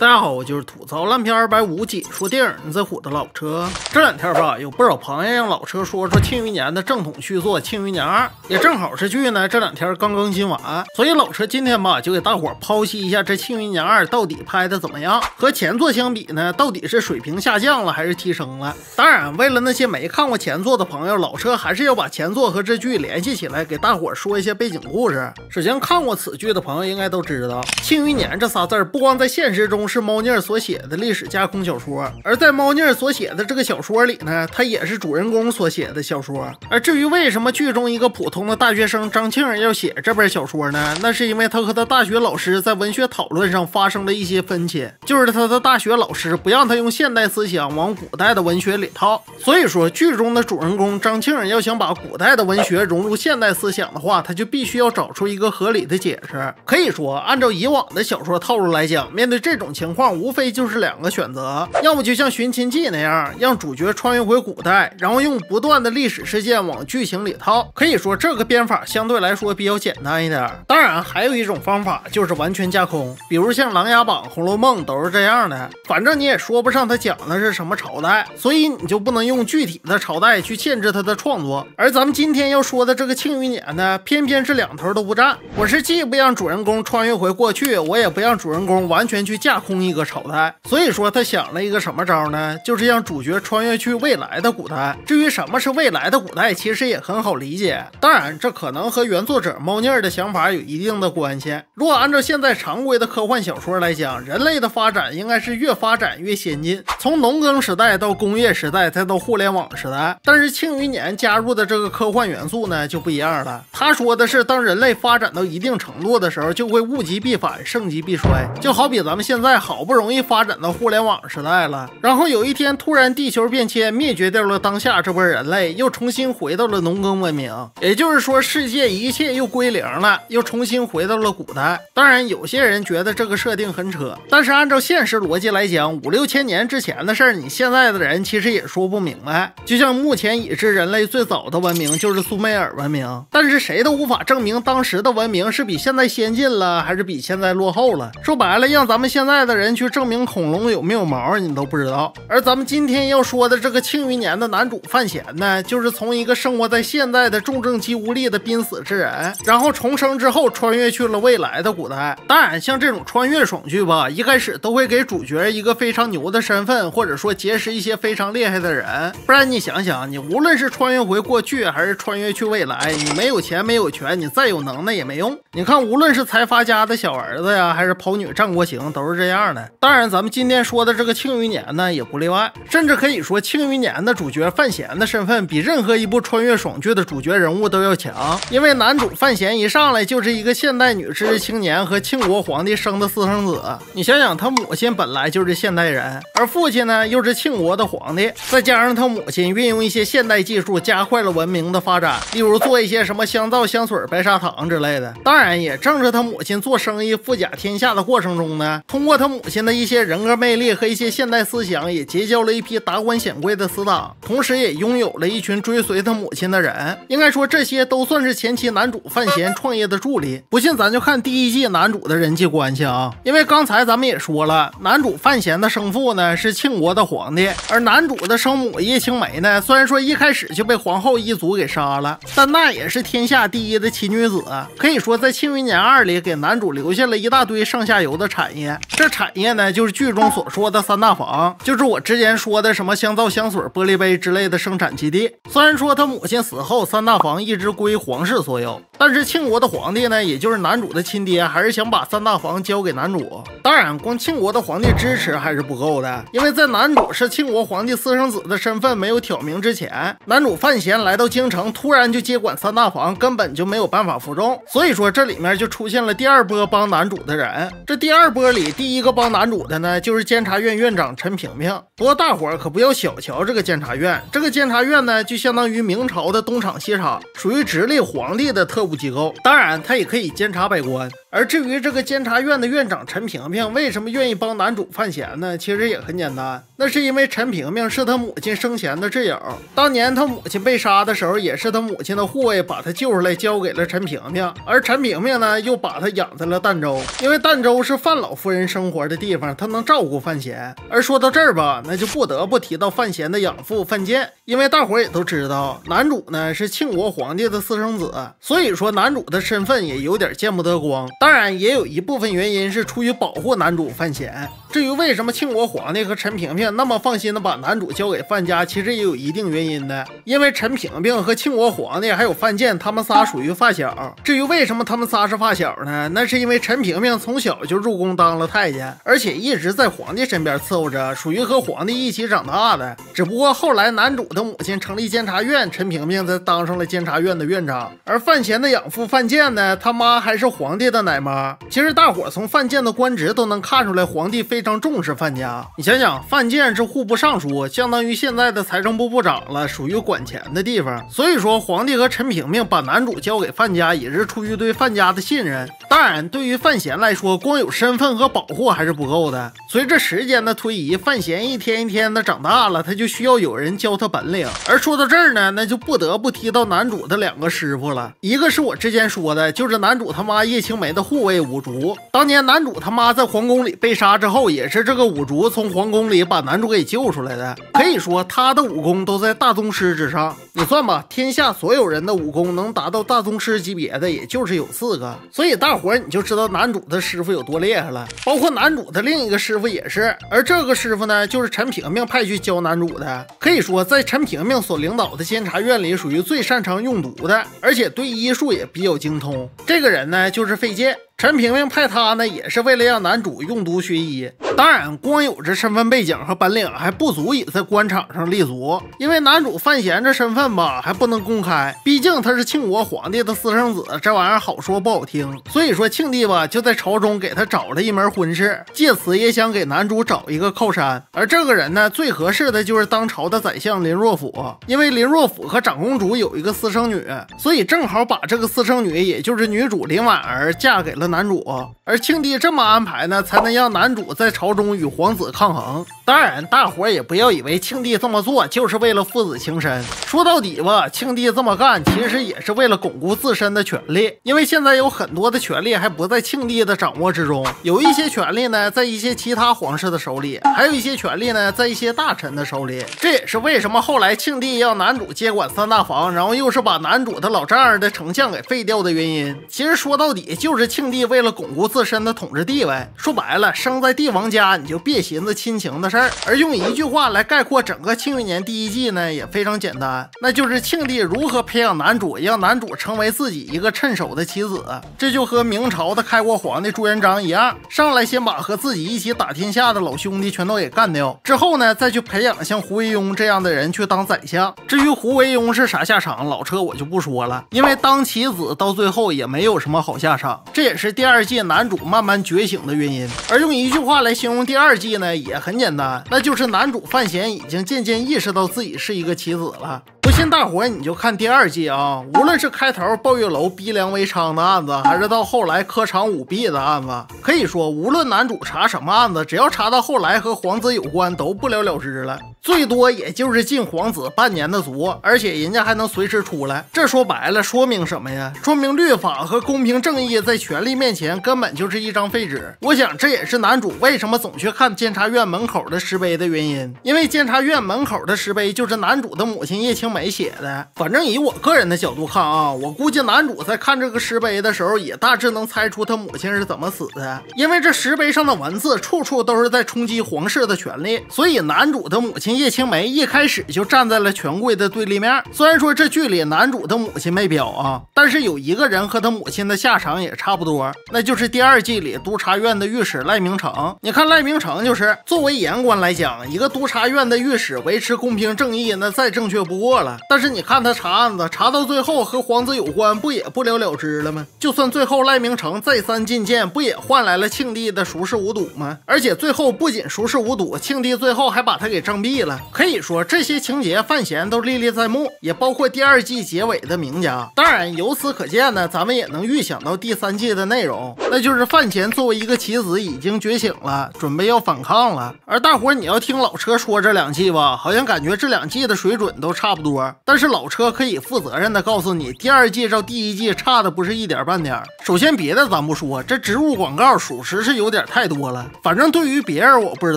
大家好，我就是吐槽烂片250解说电影你在火的老车。这两天吧，有不少朋友让老车说说《庆余年》的正统续作《庆余年2》，也正好是剧呢这两天刚更新完，所以老车今天吧就给大伙剖析一下这《庆余年2》到底拍的怎么样，和前作相比呢，到底是水平下降了还是提升了？当然，为了那些没看过前作的朋友，老车还是要把前作和这剧联系起来，给大伙说一些背景故事。首先看过此剧的朋友应该都知道，《庆余年》这仨字不光在现实中是猫腻儿所写的历史架空小说，而在猫腻儿所写的这个小说里呢，它也是主人公所写的小说。而至于为什么剧中一个普通的大学生张庆要写这本小说呢？那是因为他和他大学老师在文学讨论上发生了一些分歧，就是他的大学老师不让他用现代思想往古代的文学里套。所以说剧中的主人公张庆要想把古代的文学融入现代思想的话，他就必须要找出一个合理的解释。可以说按照以往的小说套路来讲，面对这种情况无非就是两个选择，要么就像《寻秦记》那样让主角穿越回古代，然后用不断的历史事件往剧情里套。可以说这个编法相对来说比较简单一点。当然还有一种方法就是完全架空，比如像《琅琊榜》《红楼梦》都是这样的，反正你也说不上它讲的是什么朝代，所以你就不能用具体的朝代去限制它的创作。而咱们今天要说的这个《庆余年》呢，偏偏是两头都不占。我是既不让主人公穿越回过去，我也不让主人公完全去架空一个朝代。所以说他想了一个什么招呢？就是让主角穿越去未来的古代。至于什么是未来的古代，其实也很好理解。当然这可能和原作者猫腻儿的想法有一定的关系。如果按照现在常规的科幻小说来讲，人类的发展应该是越发展越先进，从农耕时代到工业时代再到互联网时代。但是庆余年加入的这个科幻元素呢就不一样了，他说的是当人类发展到一定程度的时候，就会物极必反，盛极必衰。就好比咱们现在好不容易发展到互联网时代了，然后有一天突然地球变迁，灭绝掉了当下这波人类，又重新回到了农耕文明，也就是说世界一切又归零了，又重新回到了古代。当然有些人觉得这个设定很扯，但是按照现实逻辑来讲，5、6千年之前的事儿，你现在的人其实也说不明白。就像目前已知人类最早的文明就是苏美尔文明，但是谁都无法证明当时的文明是比现在先进了还是比现在落后了。说白了，让咱们现在的人去证明恐龙有没有毛你都不知道。而咱们今天要说的这个庆余年的男主范闲呢，就是从一个生活在现代的重症肌无力的濒死之人，然后重生之后穿越去了未来的古代。当然像这种穿越爽剧吧，一开始都会给主角一个非常牛的身份，或者说结识一些非常厉害的人。不然你想想，你无论是穿越回过去还是穿越去未来，你没有钱没有权，你再有能耐也没用。你看无论是财阀家的小儿子呀，还是跑女张国行，都是这样的。当然咱们今天说的这个庆余年呢也不例外，甚至可以说庆余年的主角范闲的身份比任何一部穿越爽剧的主角人物都要强。因为男主范闲一上来就是一个现代女知识青年和庆国皇帝生的私生子，你想想他母亲本来就是现代人，而父亲呢又是庆国的皇帝，再加上他母亲运用一些现代技术加快了文明的发展，例如做一些什么香皂香水白砂糖之类的。当然也正是他母亲做生意富甲天下的过程中呢，通过他母亲的一些人格魅力和一些现代思想，也结交了一批达官显贵的死党，同时也拥有了一群追随他母亲的人。应该说这些都算是前期男主范闲创业的助力。不信咱就看第1季男主的人际关系啊，因为刚才咱们也说了，男主范闲的生父呢是庆国的皇帝，而男主的生母叶青梅呢，虽然说一开始就被皇后一族给杀了，但那也是天下第一的奇女子，可以说在庆余年2里给男主留下了一大堆上下游的产业。这产业呢就是剧中所说的3大房，就是我之前说的什么香皂香水玻璃杯之类的生产基地。虽然说他母亲死后3大房一直归皇室所有，但是庆国的皇帝呢，也就是男主的亲爹，还是想把3大房交给男主。当然光庆国的皇帝支持还是不够的，因为在男主是庆国皇帝私生子的身份没有挑明之前，男主范闲来到京城突然就接管3大房，根本就没有办法服众。所以说这里面就出现了第2波帮男主的人。这第2波里第一个帮男主的呢，就是监察院院长陈萍萍。不过大伙儿可不要小瞧这个监察院，这个监察院呢就相当于明朝的东厂西厂，属于直隶皇帝的特务机构。当然它也可以监察百官，而至于这个监察院的院长陈萍萍为什么愿意帮男主范闲呢？其实也很简单，那是因为陈萍萍是他母亲生前的挚友，当年他母亲被杀的时候，也是他母亲的护卫把他救出来交给了陈萍萍，而陈萍萍呢又把他养在了儋州，因为儋州是范老夫人生活的地方，他能照顾范闲。而说到这儿吧，那就不得不提到范闲的养父范建，因为大伙也都知道，男主呢是庆国皇帝的私生子，所以说男主的身份也有点见不得光。当然，也有一部分原因是出于保护男主范闲。至于为什么庆国皇帝和陈萍萍那么放心的把男主交给范家，其实也有一定原因的，因为陈萍萍和庆国皇帝还有范建他们仨属于发小。至于为什么他们仨是发小呢？那是因为陈萍萍从小就入宫当了太监，而且一直在皇帝身边伺候着，属于和皇帝一起长大的。只不过后来男主的母亲成立监察院，陈萍萍才当上了监察院的院长。而范闲的养父范建呢，他妈还是皇帝的奶妈。其实大伙从范建的官职都能看出来，皇帝非常重视范家。你想想，范建是户部尚书，相当于现在的财政部部长了，属于管钱的地方。所以说皇帝和陈萍萍把男主交给范家，也是出于对范家的信任。当然，对于范闲来说，光有身份和保护还是不够的。随着时间的推移，范闲一天一天的长大了，他就需要有人教他本领。而说到这儿呢，那就不得不提到男主的两个师傅了。一个是我之前说的，就是男主他妈叶青梅的护卫五竹。当年男主他妈在皇宫里被杀之后，也是这个五竹从皇宫里把男主给救出来的。可以说他的武功都在大宗师之上。你算吧，天下所有人的武功能达到大宗师级别的，也就是有4个。所以大伙你就知道男主的师傅有多厉害了。包括男主的另一个师傅也是，而这个师傅呢，就是陈萍萍派去教男主的。可以说在陈萍萍所领导的监察院里，属于最擅长用毒的，而且对医术也比较精通。这个人呢，就是费建。陈萍萍派他呢，也是为了让男主用毒学医。当然，光有着身份背景和本领还不足以在官场上立足，因为男主范闲这身份吧，还不能公开，毕竟他是庆国皇帝的私生子，这玩意儿好说不好听。所以说庆帝吧，就在朝中给他找了一门婚事，借此也想给男主找一个靠山。而这个人呢，最合适的就是当朝的宰相林若甫，因为林若甫和长公主有一个私生女，所以正好把这个私生女，也就是女主林婉儿嫁给了男主。而庆帝这么安排呢，才能让男主在朝中与皇子抗衡。当然，大伙也不要以为庆帝这么做就是为了父子情深。说到底吧，庆帝这么干其实也是为了巩固自身的权力，因为现在有很多的权力还不在庆帝的掌握之中，有一些权力呢在一些其他皇室的手里，还有一些权力呢在一些大臣的手里。这也是为什么后来庆帝让男主接管3大房，然后又是把男主的老丈人的丞相给废掉的原因。其实说到底就是庆帝为了巩固自身的统治地位。说白了，生在帝王家你就别寻思亲情的事儿。而用一句话来概括整个《庆余年》第1季呢，也非常简单，那就是庆帝如何培养男主，让男主成为自己一个趁手的棋子。这就和明朝的开国皇帝朱元璋一样，上来先把和自己一起打天下的老兄弟全都给干掉，之后呢再去培养像胡惟庸这样的人去当宰相。至于胡惟庸是啥下场，老车我就不说了，因为当棋子到最后也没有什么好下场。这也是第2季男主慢慢觉醒的原因。而用一句话来形容第2季呢，也很简单，那就是男主范闲已经渐渐意识到自己是一个棋子了。不信大伙你就看第2季啊，无论是开头抱月楼逼梁为昌的案子，还是到后来科场舞弊的案子，可以说无论男主查什么案子，只要查到后来和皇子有关，都不了了之了，最多也就是进皇子半年的足，而且人家还能随时出来。这说白了说明什么呀？说明律法和公平正义在权力面前根本就是一张废纸。我想这也是男主为什么总去看监察院门口的石碑的原因，因为监察院门口的石碑就是男主的母亲叶青梅写的。反正以我个人的角度看啊，我估计男主在看这个石碑的时候，也大致能猜出他母亲是怎么死的，因为这石碑上的文字处处都是在冲击皇室的权力，所以男主的母亲叶青梅一开始就站在了权贵的对立面。虽然说这剧里男主的母亲没表啊，但是有一个人和他母亲的下场也差不多，那就是第2季里督察院的御史赖明成。你看赖明成就是作为言官来讲，一个督察院的御史维持公平正义那再正确不过了，但是你看他查案子查到最后和皇子有关，不也不了了之了吗？就算最后赖明成再三进谏，不也换来了庆帝的熟视无睹吗？而且最后不仅熟视无睹，庆帝最后还把他给杖毙了。可以说这些情节范闲都历历在目，也包括第2季结尾的名家。当然由此可见呢，咱们也能预想到第3季的内容，那就是范闲作为一个棋子已经觉醒了，准备要反抗了。而大伙你要听老车说这2季吧，好像感觉这2季的水准都差不多，但是老车可以负责任的告诉你，第2季照第1季差的不是一点半点。首先别的咱不说，这植入广告属实是有点太多了。反正对于别人我不知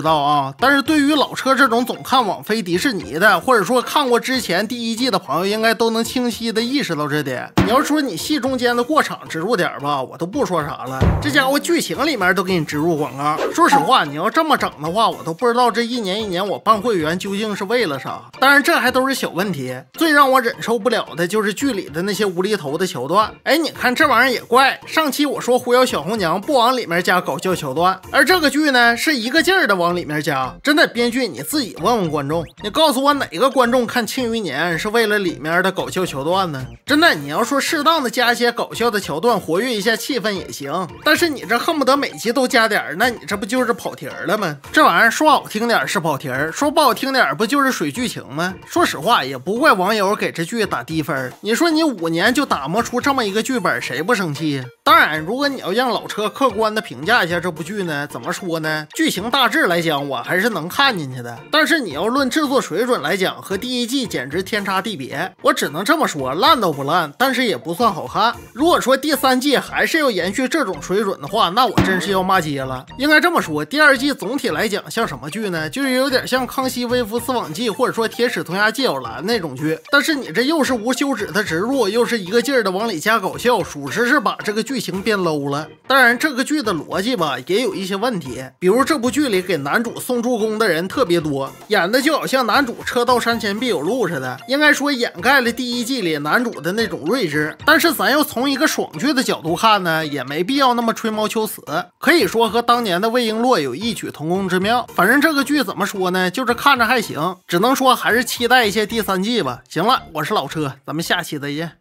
道啊，但是对于老车这种总看网飞迪士尼的，或者说看过之前第1季的朋友，应该都能清晰的意识到这点。你要说你戏中间的过场植入点吧，我都不说啥了，这家伙剧情里面都给你植入广告。说实话，你要这么整的话，我都不知道这一年我办会员究竟是为了啥。当然这还都是小问题，最让我忍受不了的就是剧里的那些无厘头的桥段。哎，你看这玩意儿也怪，上期我说狐妖小红娘不往里面加搞笑桥段，而这个剧呢是一个劲儿的往里面加。真的编剧你自己问问观众，你告诉我哪个观众看庆余年是为了里面的搞笑桥段呢？真的，你要说适当的加一些搞笑的桥段活跃一下气氛也行，但是你这恨不得每集都加点，那你这不就是跑题了吗？这玩意儿说好听点是跑题，说不好听点不就是水剧情吗？说实话也不怪网友给这剧打低分，你说你5年就打磨出这么一个剧本，谁不生气呀？当然如果你要让老车客观的评价一下这部剧呢，怎么说呢？剧情大致来讲我还是能看进去的，但是你要论制作水准来讲，和第1季简直天差地别。我只能这么说，烂都不烂，但是也不算好看。如果说第3季还是要延续这种水准的话，那我真是要骂街了。应该这么说，第2季总体来讲像什么剧呢？就是有点像康熙微服私访记或者说铁齿铜牙纪晓岚那种剧，但是你这又是无休止的植入，又是一个劲儿的往里加搞笑，属实是把这个剧情变 low 了。当然这个剧的逻辑吧也有一些问题，比如这部剧里给男主送助攻的人特别多，演的就好像男主车到山前必有路似的，应该说掩盖了第1季里男主的那种睿智。但是咱要从一个爽剧的角度看呢，也没必要那么吹毛求疵，可以说和当年的魏璎珞有异曲同工之妙。反正这个剧怎么说呢，就是看着还行，只能说还是期待一些第3季吧。行了，我是老车，咱们下期再见。